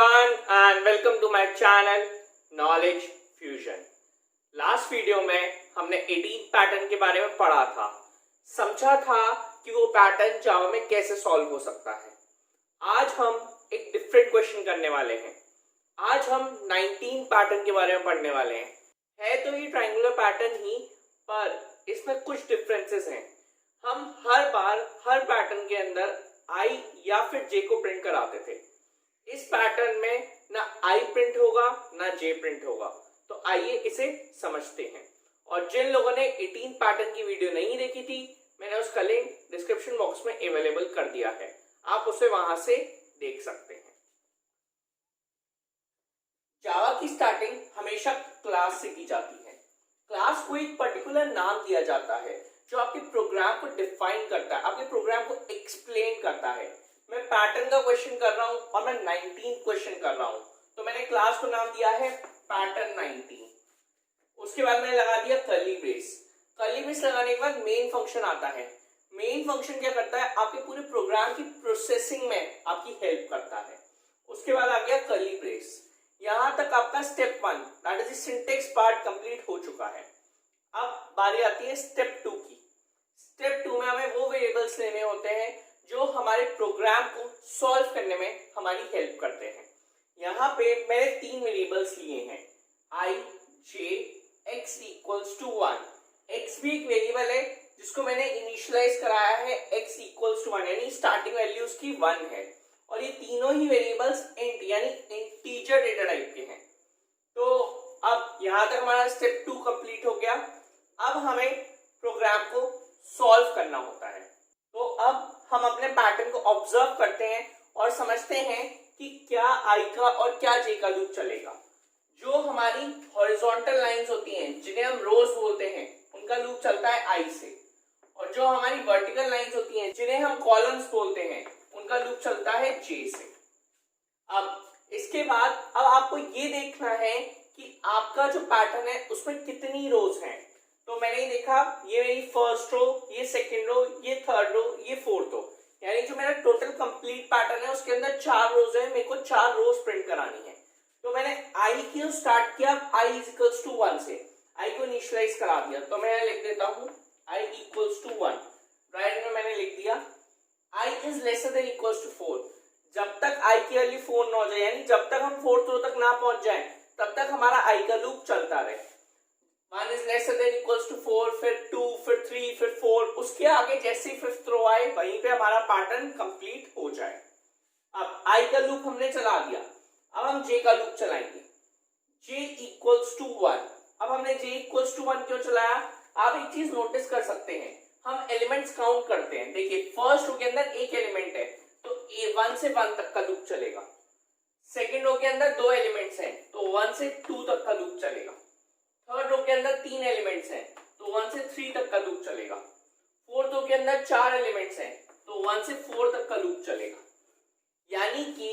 everyone and welcome to my channel Knowledge Fusion। Last video में हमने 18 pattern के बारे में पढ़ा था, समझा था कि वो पैटर्न जावा में कैसे सॉल्व हो सकता है। आज हम एक डिफरेंट क्वेश्चन करने वाले हैं। आज हम 19 पैटर्न के बारे में पढ़ने वाले हैं। है तो ये ट्रायंगुलर पैटर्न ही, पर इसमें कुछ डिफरेंसेस हैं। हम हर बार हर पैटर्न के अंदर आई या फिर जे को प्रिंट कराते थे। इस पैटर्न में ना आई प्रिंट होगा ना जे प्रिंट होगा। तो आइए इसे समझते हैं। और जिन लोगों ने 18 पैटर्न की वीडियो नहीं देखी थी, मैंने उसका लिंक डिस्क्रिप्शन बॉक्स में अवेलेबल कर दिया है, आप उसे वहां से देख सकते हैं। जावा की स्टार्टिंग हमेशा क्लास से की जाती है। क्लास को एक पर्टिकुलर नाम दिया जाता है जो आपके प्रोग्राम को डिफाइन करता है, आपके प्रोग्राम को एक्सप्लेन करता है। मैं पैटर्न का क्वेश्चन कर रहा हूं और मैं 19 क्वेश्चन कर रहा हूं, तो मैंने क्लास को नाम दिया है पैटर्न 19। उसके बाद मैंने लगा दिया कर्ली ब्रेस। कर्ली ब्रेस लगाने के बाद मेन फंक्शन आता है। मेन फंक्शन क्या करता है? आपके पूरे प्रोग्राम की प्रोसेसिंग में आपकी हेल्प करता है। उसके बाद आ गया कर्ली ब्रेस। यहां तक आपका step 1 that is syntax part complete हो चुका है। अब बारी आती है स्टेप 2 की। स्टेप 2 में हमें वो वेरिएबल्स लेने होते हैं जो हमारे प्रोग्राम को सॉल्व करने में हमारी हेल्प करते हैं। यहाँ पे मैंने 3 वेरिएबल्स लिए हैं, आई, जे, एक्स इक्वल्स टू 1। एक्स भी एक वेरिएबल है जिसको मैंने इनिशियलाइज कराया है एक्स इक्वल्स टू 1, यानी स्टार्टिंग वैल्यू उसकी 1 है। और ये तीनों ही वेरिएबल्स इंट यानी इंटीजर डेटा टाइप के हैं। तो अब यहां तक हमारा स्टेप 2 कंप्लीट हो गया। अब हमें प्रोग्राम को सॉल्व करना होता है। तो अब हम अपने पैटर्न को ऑब्जर्व करते हैं और समझते हैं कि क्या आई का और क्या जे का लूप चलेगा। जो हमारी हॉरिजॉन्टल लाइंस होती हैं जिन्हें हम रोज बोलते हैं, उनका लूप चलता है आई से। और जो हमारी वर्टिकल लाइंस होती हैं जिन्हें हम कॉलम्स बोलते हैं, उनका लूप चलता है जे से। अब इसके बाद अब आपको ये देखना है कि आपका जो पैटर्न है उसमें कितनी रोज हैं। तो मैंने देखा ये मेरी फर्स्ट रो, ये सेकंड रो, ये थर्ड रो, ये फोर्थ रो, यानी जो मेरा टोटल कंप्लीट पैटर्न है उसके अंदर 4 रोज है। मेरे को 4 रोज प्रिंट करानी है। तो मैंने आई की स्टार्ट किया आई इज इक्वल्स टू 1 से, आई को इनिशियलाइज करा दिया। तो मैं लिख देता हूं आई इक्वल्स टू 1। राइट में मैंने लिख दिया I is lesser than equals to 4। जब तक आई की वैल्यू 4 ना हो जाए, यानी जब तक हम फोर्थ रो तक ना पहुंच जाए, तब तक हमारा आई का लूप चलता रहे। 1 is lesser than equals to 4, फिर 2, फिर 3, फिर 4। उसके आगे जैसे ही 5th रो आए, वहीं पे हमारा पैटर्न कंप्लीट हो जाए। अब आई का लूप हमने चला दिया। अब हम जे का लूप चलाएंगे। जे इक्वल्स टू 1। अब हमने जे इक्वल्स टू 1 क्यों चलाया? आप एक चीज नोटिस कर सकते हैं, हम एलिमेंट्स काउंट करते हैं। देखिए फर्स्ट रो के अंदर एक एलिमेंट है तो 1 से 1 तक का लूप चलेगा। सेकेंड रो के अंदर 2 एलिमेंट्स हैं तो 1 से 2 तक का लूप चलेगा। थर्ड रो के अंदर 3 एलिमेंट्स हैं तो 1 से 3 तक का लूप चलेगा। फोर्थ रो के अंदर 4 एलिमेंट्स हैं तो 1 से 4 तक का लूप चलेगा। यानी कि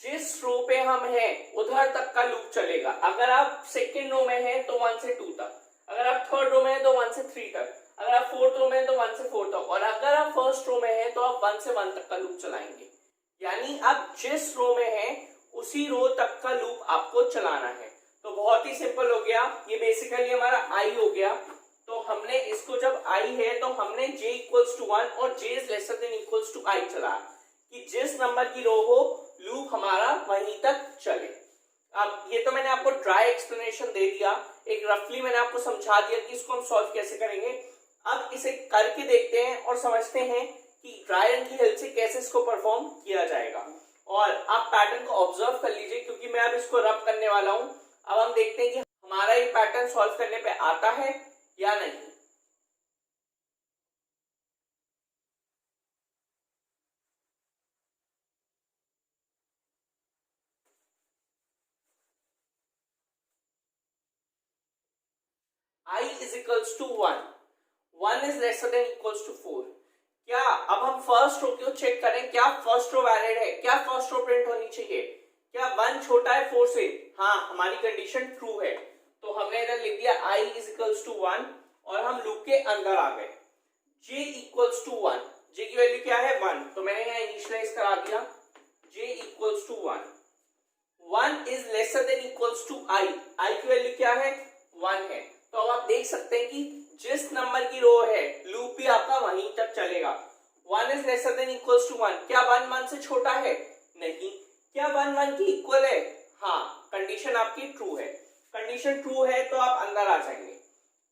जिस रो पे हम हैं उधर तक का लूप चलेगा। अगर आप सेकेंड रो में हैं तो 1 से 2 तक, अगर आप थर्ड रो में हैं तो 1 से 3 तक, अगर आप फोर्थ रो में हैं तो 1 से 4 तक, और अगर आप फर्स्ट रो में हैं तो आप 1 से 1 तक का लूप चलाएंगे। यानी आप जिस रो में हैं उसी रो तक का लूप आपको चलाना है। तो बहुत ही सिंपल हो गया। ये बेसिकली हमारा आई हो गया। तो हमने इसको जब आई है तो हमने j इक्वल्स टू 1 और j is lesser than equals to I चला कि जिस नंबर की रो हो लूप हमारा वहीं तक चले। अब ये तो मैंने आपको ड्राई एक्सप्लेनेशन दे दिया, एक रफली मैंने आपको समझा दिया कि इसको हम सॉल्व कैसे करेंगे। अब इसे करके देखते हैं और समझते हैं कि ड्राई रन की हेल्प से कैसे इसको परफॉर्म किया जाएगा। और आप पैटर्न को ऑब्जर्व कर लीजिए क्योंकि मैं अब इसको रब करने वाला हूं। अब हम देखते हैं कि हमारा ये पैटर्न सॉल्व करने पे आता है या नहीं। I is equals to 1, 1 is lesser than equals to 4। क्या अब हम फर्स्ट रो को चेक करें, क्या फर्स्ट रो वैलिड है, क्या फर्स्ट रो प्रिंट होनी चाहिए, क्या 1 छोटा है 4 से? हाँ, हमारी कंडीशन ट्रू है। तो हमने इधर लिख दिया i is equals to 1 और हम लूप के अंदर आ गए। j equals to 1, j की वैल्यू क्या है 1, तो मैंने यहाँ इनिशियलाइज करा दिया j equals to 1। 1 is lesser than equals to I, I की वैल्यू क्या है 1 है। तो अब आप देख सकते हैं कि जिस नंबर की रो है लूप भी आपका वहीं तक चलेगा। 1 is lesser than equals to 1, क्या 1 1 से छोटा है? नहीं। क्या 1 1 की इक्वल है? हाँ, कंडीशन आपकी ट्रू है। कंडीशन ट्रू है तो आप अंदर आ जाएंगे।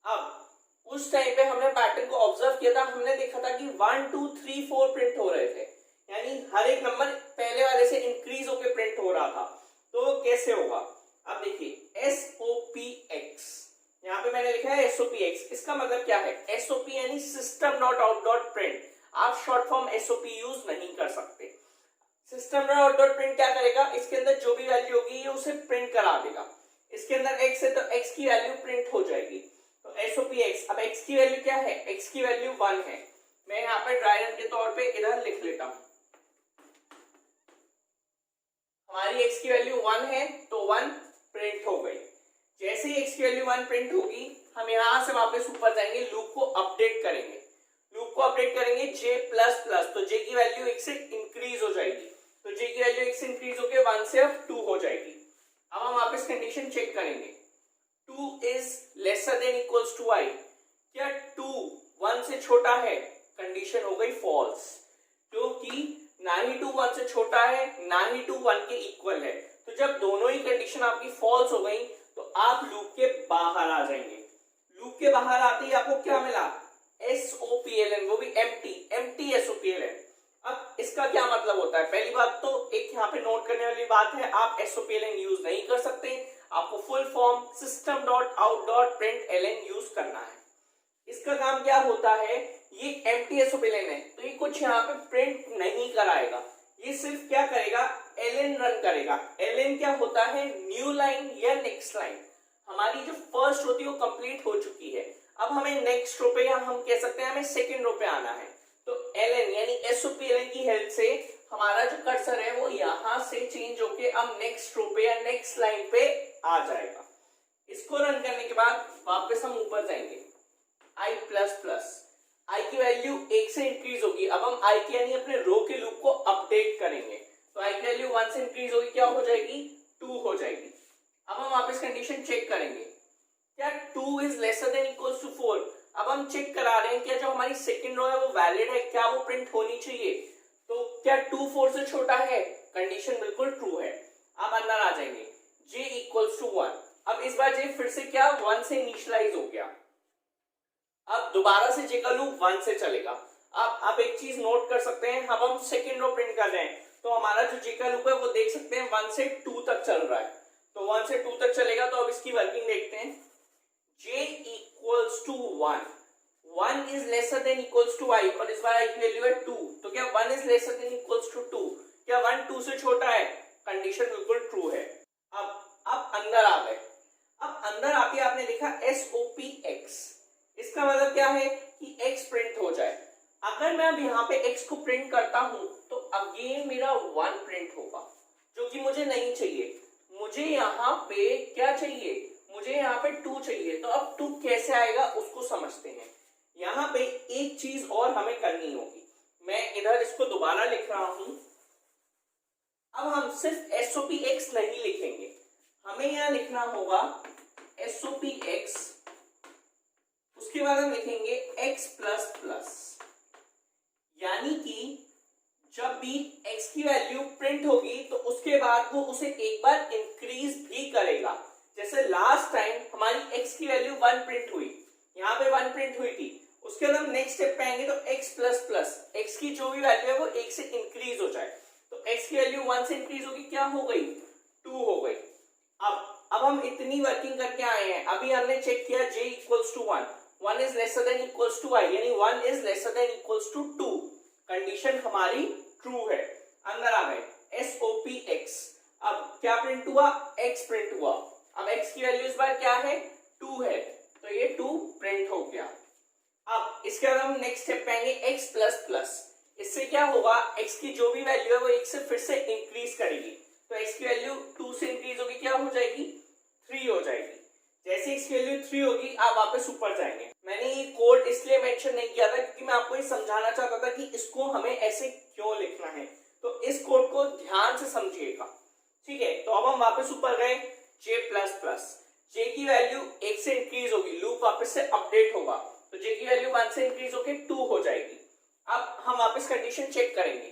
अब उस टाइम पे हमने पैटर्न को ऑब्जर्व किया था, हमने देखा था कि 1 2 3 4 प्रिंट हो रहे थे, यानी हर एक नंबर पहले वाले से इंक्रीज होकर प्रिंट हो रहा था। तो कैसे होगा? अब देखिए SOPX, यहाँ पे मैंने लिखा है SOPX, इसका मतलब क्या है? SOP यानी system dot out dot print. आप शॉर्ट फॉर्म SOP यूज नहीं कर सकते। System dot out dot print क्या करेगा? इसके अंदर जो भी वैल्यू होगी ये उसे प्रिंट करा देगा। इसके अंदर x है तो x की वैल्यू प्रिंट हो जाएगी। तो SOPX, अब x की वैल्यू क्या है? x की वैल्यू 1 है। मैं यहाँ पे ड्राई रन के तौर पे इधर लिख लेता हूं, हमारी x की वैल्यू 1 है तो 1 प्रिंट हो गई। जैसे ही x की वैल्यू 1 प्रिंट होगी, हम यहां से वापस ऊपर जाएंगे, लूप को अपडेट करेंगे। लूप को अपडेट करेंगे j प्लस प्लस, तो j की वैल्यू 1 से इंक्रीज हो जाएगी। तो j की वैल्यू 1 से इंक्रीज होकर 1 से अब 2 हो जाएगी। अब हम वापस कंडीशन चेक करेंगे, 2 is lesser than equals to I, क्या 2 1 से छोटा है? कंडीशन हो गई फॉल्स, क्योंकि ना ही 2 1 से छोटा है ना ही 2 1 के इक्वल है। तो जब दोनों ही कंडीशन आपकी फॉल्स हो गई तो आप लूप के बाहर आ जाएंगे। लूप के बाहर आते ही आपको क्या मिला? SOPLN, वो भी एम्प्टी SOPLN। अब इसका क्या मतलब होता है? पहली बात तो एक यहाँ पे नोट करने वाली बात है, आप SOPLN यूज नहीं कर सकते, आपको full form system dot out dot print LN use करना है। इसका काम क्या होता है? ये एम्प्टी SOPLN है तो ये कुछ यहाँ पे प्रिंट नहीं कराएगा, ये सिर्फ क्या करेगा? LN रन करेगा। LN क्या होता है? न्यू लाइन या नेक्स्ट लाइन। हमारी जो फर्स्ट होती है वो कंप्लीट हो चुकी है, अब हमें नेक्स्ट रो पे, या हम कह सकते हैं हमें सेकेंड रो पे आना है। तो LN यानी SOPLN की हेल्प से हमारा जो कर्सर है वो यहां से चेंज होके अब नेक्स्ट रो पे या नेक्स्ट लाइन पे आ जाएगा। इसको रन करने के बाद वापस हम ऊपर जाएंगे, i प्लस प्लस, आई की वैल्यू 1 से इंक्रीज होगी। अब हम आई की यानी अपने रो के लूप को अपडेट करेंगे, तो आई की वैल्यू 1 से इंक्रीज होगी, क्या हो जाएगी? 2 हो जाएगी। अब हम वापस कंडीशन चेक करेंगे, क्या 2 is lesser than equals to 4। अब हम चेक करा रहे हैं क्या जो हमारी सेकंड रो है वो वैलिड है, क्या वो प्रिंट होनी चाहिए। तो क्या 2 4 से छोटा है? कंडीशन बिल्कुल ट्रू है। अब अंदर आ जाएंगे, j इक्वल्स टू 1। अब इस बार j फिर से क्या 1 से इनिशियलाइज हो गया, अब दोबारा से j का लूप 1 से चलेगा। अब आप एक चीज नोट कर सकते हैं, अब हम सेकंड रो प्रिंट कर रहे हैं तो हमारा जो j का लूप है वो देख सकते हैं 1 से 2 तक चल रहा है, तो 1 से 2 तक चलेगा। तो अब इसकी वर्किंग देखते हैं, j equals to 1, 1 is lesser than equals to i, और इस बार i की वैल्यू है 2, तो क्या 1 is lesser than equals to 2, क्या 1 2 से छोटा है? कंडीशन बिल्कुल ट्रू है। अब अंदर आ गए, अब अंदर आके आपने लिखा SOPX, इसका मतलब क्या है कि x प्रिंट हो जाए। अगर मैं अब यहाँ पे x को प्रिंट करता हूं तो अगेन मेरा 1 प्रिंट होगा, जो कि मुझे नहीं चाहिए। मुझे यहाँ पे क्या चाहिए? मुझे यहाँ पे 2 चाहिए। तो अब 2 कैसे आएगा उसको समझते हैं। यहाँ पे एक चीज और हमें करनी होगी, मैं इधर इसको दोबारा लिख रहा हूं। अब हम सिर्फ SOPX नहीं लिखेंगे, हमें यहाँ लिखना होगा SOPX, उसके बाद हम लिखेंगे x प्लस प्लस, यानी कि जब भी x की वैल्यू प्रिंट होगी तो उसके बाद वो उसे एक बार इंक्रीज भी करेगा। जैसे लास्ट टाइम हमारी x की वैल्यू 1 प्रिंट हुई, यहाँ पे 1 प्रिंट हुई थी, उसके बाद हम नेक्स्ट स्टेप पे आएंगे तो x प्लस प्लस, x की जो भी वैल्यू है वो 1 से इंक्रीज हो जाए। तो x की वैल्यू 1 से इंक्रीज होगी, क्या हो गई? 2 हो गई। अब हम इतनी वर्किंग करके आए हैं, अभी हमने चेक किया j equals to 1, 1 is lesser than equals to i, यानी 1 is lesser than equals to 2, condition हमारी ट्रू है। अंदर आ गए SOPX, अब क्या प्रिंट हुआ? x प्रिंट हुआ। अब x की वैल्यू इस बार क्या है? 2 है, तो ये 2 प्रिंट हो गया। अब इसके बाद हम नेक्स्ट स्टेप पे आएंगे x प्लस प्लस, इससे क्या होगा? x की जो भी वैल्यू है वो 1 से फिर से इंक्रीज करेगी, तो x की वैल्यू 2 से इंक्रीज होगी, क्या हो जाएगी? 3 हो जाएगी। जैसे x की वैल्यू 3 होगी आप वापस ऊपर जाएंगे। मैंने ये कोड इसलिए मेंशन नहीं किया था क्योंकि मैं आपको ये समझाना चाहता था कि इसको हमें ऐसे क्यों लिखना है, तो इस कोड को ध्यान से समझिएगा। ठीक है, तो अब हम वापस ऊपर गए जे प्लस प्लस, जे की वैल्यू 1 से इंक्रीज होगी, लूप वापस से अपडेट होगा, तो जे की वैल्यू 1 से इंक्रीज होकर 2 हो जाएगी। अब हम वापस कंडीशन चेक करेंगे,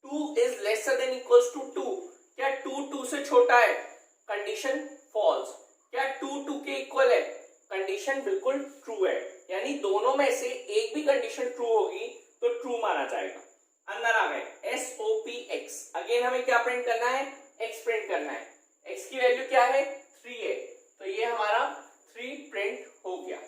2 is lesser than equals to 2, क्या 2 से छोटा है, कंडीशन फॉल्स, क्या 2 के इक्वल है, कंडीशन बिल्कुल ट्रू है, यानी दोनों में से एक भी कंडीशन ट्रू होगी तो ट्रू माना जाएगा। अंदर आ गए SOPX, अगेन हमें क्या प्रिंट करना है, x प्रिंट करना है, x की वैल्यू क्या है 3 है, तो ये हमारा 3 प्रिंट हो गया।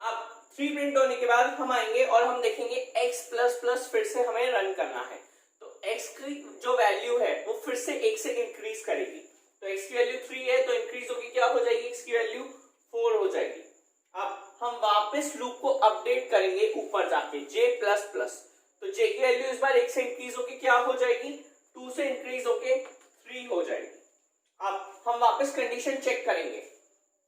अब 3 प्रिंट होने के बाद हम आएंगे और हम देखेंगे x प्लस प्लस फिर से हमें रन करना है, तो x की जो वैल्यू है वो फिर से 1 से इंक्रीज करेगी, तो x की वैल्यू 3 है तो इंक्रीज होगी, क्या हो जाएगी, x की वैल्यू 4 हो जाएगी। अब हम वापस लूप को अपडेट करेंगे ऊपर जाके j प्लस प्लस, तो j की वैल्यू इस बार 1 से इंक्रीज होके क्या हो जाएगी, 2 से इंक्रीज होके 3 हो जाएगी। अब हम वापस कंडीशन चेक करेंगे,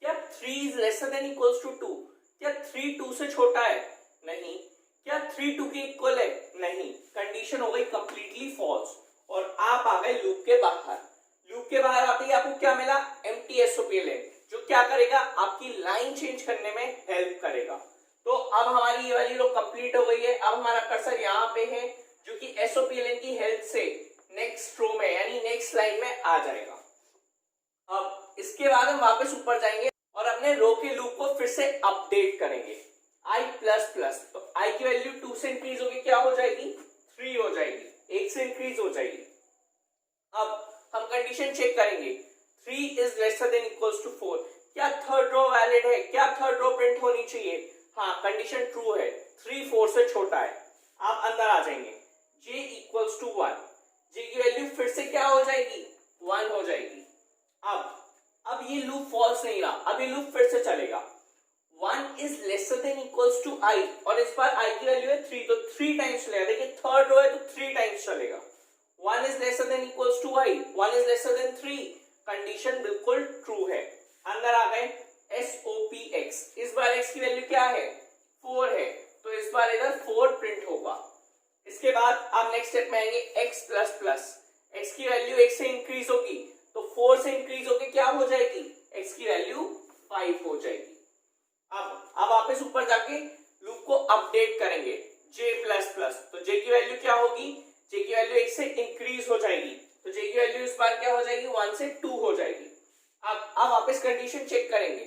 क्या 3 is lesser than equals to 2, क्या 3 2 से छोटा है, नहीं, क्या 3 2 के इक्वल है, नहीं, कंडीशन हो गई कंप्लीटली फॉल्स और आप आ गए लूप के बाहर। लूप के बाहर आते ही आपको क्या मिला, एम्प्टी SOPLN, जो क्या करेगा, आपकी लाइन चेंज करने में हेल्प करेगा। तो अब हमारी ये वाली रो कंप्लीट हो गई है। अब हमारा कर्सर यहाँ पे है जो कि SOPLN की हेल्प से नेक्स्ट रो में यानी नेक्स्ट लाइन में आ जाएगा। अब इसके बाद हम वापस ऊपर जाएंगे और अपने रो के लूप को फिर से अपडेट करेंगे i प्लस प्लस, तो i की वैल्यू 2 से इंक्रीज होगी, क्या हो जाएगी, 3 हो जाएगी, 1 से इंक्रीज हो जाएगी। अब हम कंडीशन चेक करेंगे, 3 is lesser than equals to 4, क्या थर्ड रो वैलिड है, क्या थर्ड रो प्रिंट होनी चाहिए, हाँ, कंडीशन ट्रू है, 3 4 से छोटा है। आप अंदर आ जाएंगे, j इक्वल्स टू 1, j की वैल्यू फिर से क्या हो जाएगी, 1 हो जाएगी। अब ये लूप फॉल्स नहीं रहा, अब ये लूप फिर से चलेगा, 1 is lesser than equals to i, और इस बार i की वैल्यू है 3, तो 3 टाइम्स चलेगा, देखिए थर्ड रो है तो 3 टाइम्स चलेगा। 1 is lesser than equals to i, 1 is lesser than 3, condition बिल्कुल ट्रू है। अंदर आ गए SOPX, इस बार x की वैल्यू क्या है, 4 है, तो इस बार इधर 4 प्रिंट होगा। इसके बाद आप नेक्स्ट स्टेप में आएंगे x प्लस प्लस, x की वैल्यू 1 से इंक्रीज होगी तो 4 से इंक्रीज होगी क्या हो जाएगी, x की वैल्यू 5 हो जाएगी। अब वापस ऊपर जाके लूप को अपडेट करेंगे j प्लस प्लस, तो j की वैल्यू क्या होगी, j की वैल्यू 1 से इंक्रीज हो जाएगी, तो j की वैल्यू इस बार क्या हो जाएगी, 1 से 2 हो जाएगी। अब वापस कंडीशन चेक करेंगे,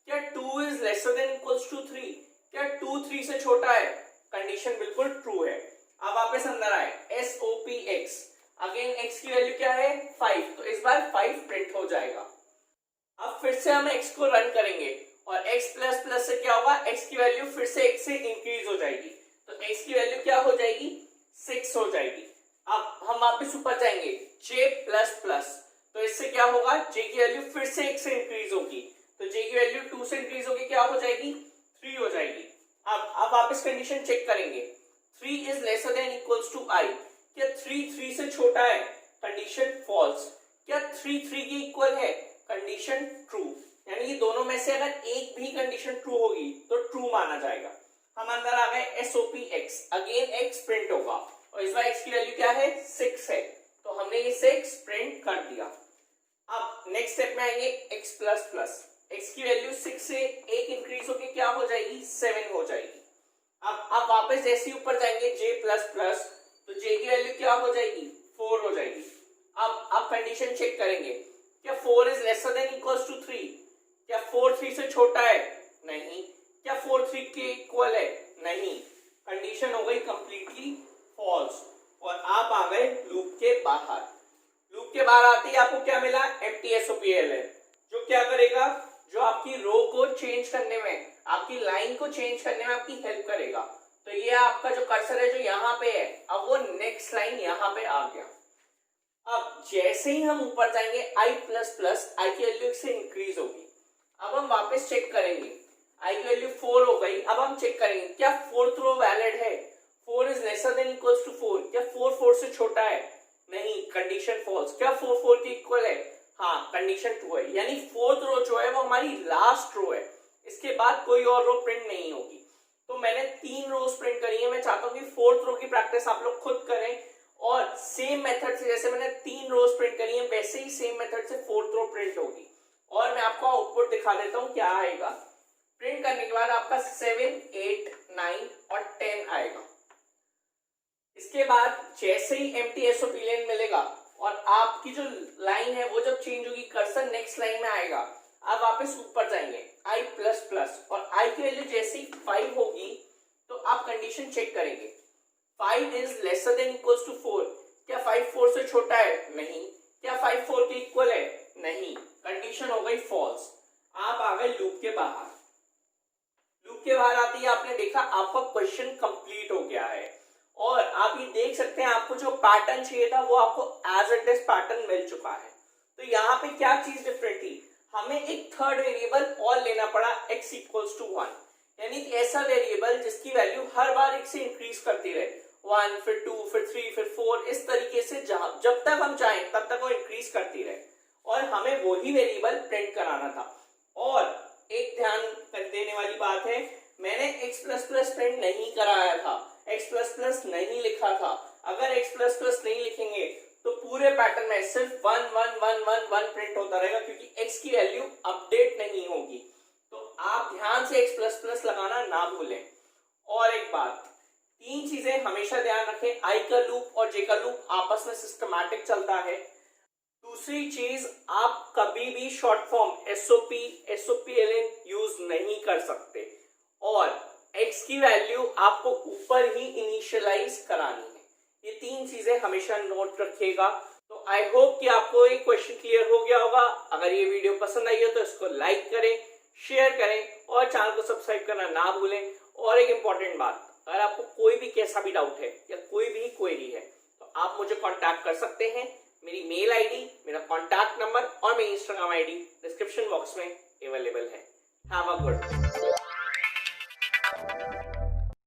क्या 2 is lesser than equals to 3, क्या 2 3 से छोटा है, कंडीशन बिल्कुल ट्रू है। अब वापस अंदर आए SOPX, अगेन x की वैल्यू क्या है 5, तो इस बार 5 प्रिंट हो जाएगा। अब फिर से हम x को रन करेंगे और x प्लस प्लस से क्या होगा, x की वैल्यू फिर से 1 से इंक्रीज हो जाएगी, तो x की वैल्यू क्या हो जाएगी, 6 हो जाएगी। अब हम वापस ऊपर जाएंगे j प्लस प्लस, तो इससे क्या होगा, j की वैल्यू फिर से 1 से इंक्रीज होगी, तो j की वैल्यू 2 से इंक्रीज होगी क्या हो जाएगी, 3 हो जाएगी। अब वापस कंडीशन चेक करेंगे, 3 is lesser than equals to i, क्या 3 3 से छोटा है, कंडीशन फॉल्स, क्या 3 3 की इक्वल है, कंडीशन ट्रू, यानी ये दोनों में से अगर एक भी कंडीशन ट्रू होगी तो ट्रू माना जाएगा। हम अंदर आ गए SOPX, अगेन x प्रिंट होगा और इस बार x की वैल्यू क्या है, 6 है, तो हमने ये 6 प्रिंट कर दिया। अब नेक्स्ट स्टेप में आएंगे x प्लस प्लस, x की वैल्यू 6 से 1 इंक्रीज होकर क्या हो जाएगी, 7 हो जाएगी। अब वापस जैसे ही ऊपर जाएंगे j प्लस प्लस, तो j की वैल्यू क्या हो जाएगी, 4 हो जाएगी। अब कंडीशन चेक करेंगे, क्या 4 is lesser than equals to 3, क्या 4 3 से छोटा है, नहीं, क्या 4 3 के इक्वल है, नहीं, कंडीशन हो गई कंप्लीटली फॉल्स और आप आ गए लूप के बाहर। लूप के बाहर आते ही आपको क्या मिला, एम्प्टी SOPLN, जो क्या करेगा, जो आपकी रो को चेंज करने में, आपकी लाइन को चेंज करने में आपकी हेल्प करेगा। तो ये आपका जो कर्सर है जो यहाँ पे है, अब वो नेक्स्ट लाइन यहाँ पे आ गया। अब जैसे ही हम ऊपर जाएंगे i प्लस प्लस, आई की वैल्यू से इंक्रीज होगी। अब हम वापस चेक करेंगे, i की वैल्यू 4 हो गई। अब हम चेक करेंगे क्या फोर्थ रो वैलिड है, 4 is lesser than equals to 4, क्या 4 4 से छोटा है, नहीं, कंडीशन फॉल्स, क्या 4 4 के इक्वल है, हाँ, कंडीशन ट्रू है, यानी फोर्थ रो जो है वो हमारी लास्ट रो है, इसके बाद कोई और रो प्रिंट नहीं होगी। तो मैंने 3 रोज प्रिंट करी है, मैं चाहता हूँ कि फोर्थ रो की प्रैक्टिस आप लोग खुद करें और सेम मेथड से जैसे मैंने 3 रोज प्रिंट करी है वैसे ही सेम मेथड से 4th रो प्रिंट होगी। और मैं आपको आउटपुट दिखा देता हूं क्या आएगा। प्रिंट करने के बाद आपका 7, 8, 9 और 10 आएगा। इसके बाद जैसे ही एम्प्टी एसओपी लेन मिलेगा और आपकी जो लाइन है वो जब चेंज होगी, कर्सर नेक्स्ट लाइन में आएगा, आप वापस ऊपर जाएंगे i प्लस प्लस और i की वैल्यू जैसे ही 5 होगी तो आप कंडीशन चेक करेंगे 5 is lesser than equals to 4। क्या 5 4 से छोटा है? नहीं। क्या 5 4 के इक्वल है? नहीं। कंडीशन हो गई फॉल्स। आप आ गए लूप के बाहर। लूप के बाहर आते ही आपने देखा आपका क्वेश्चन कंप्लीट हो गया है और आप ये देख सकते हैं आपको जो पैटर्न चाहिए था वो आपको एज इट इज पैटर्न मिल चुका है। तो यहाँ पे क्या चीज डिफरेंट थी, हमें एक थर्ड वेरिएबल और लेना पड़ा x इक्वल्स टू 1, यानी कि ऐसा वेरिएबल जिसकी वैल्यू हर बार एक से इंक्रीज करती रहे, 1 फिर 2 फिर 3 फिर 4, इस तरीके से जब तक हम चाहें तब तक वो इंक्रीज करती रहे और हमें वही वेरिएबल प्रिंट कराना था। और एक ध्यान देने वाली बात है, मैंने x प्लस प्लस प्रिंट नहीं कराया था, x प्लस प्लस नहीं लिखा था। अगर x प्लस प्लस नहीं लिखेंगे तो पूरे पैटर्न में सिर्फ 1 1 1 1 1 प्रिंट होता रहेगा क्योंकि x की वैल्यू अपडेट नहीं होगी। तो आप ध्यान से x प्लस प्लस लगाना ना भूलें। और एक बात, 3 चीजें हमेशा ध्यान रखें, i का लूप और j का लूप आपस में सिस्टमैटिक चलता है। दूसरी चीज, आप कभी भी शॉर्ट फॉर्म SOP/SOPLN यूज नहीं कर सकते और x की वैल्यू आपको ऊपर ही इनिशियलाइज करानी है। ये 3 चीजें हमेशा नोट रखिएगा। तो आई होप कि आपको ये क्वेश्चन क्लियर हो गया होगा। अगर ये वीडियो पसंद आई हो तो इसको लाइक करें, शेयर करें और चैनल को सब्सक्राइब करना ना भूलें। और एक इंपॉर्टेंट बात, अगर आपको कोई भी कैसा भी डाउट है या कोई भी क्वेरी है तो आप मुझे कांटेक्ट कर सकते हैं। मेरी मेल आईडी, मेरा कांटेक्ट नंबर और मेरी इंस्टाग्राम आईडी डिस्क्रिप्शन बॉक्स में अवेलेबल है। Have a good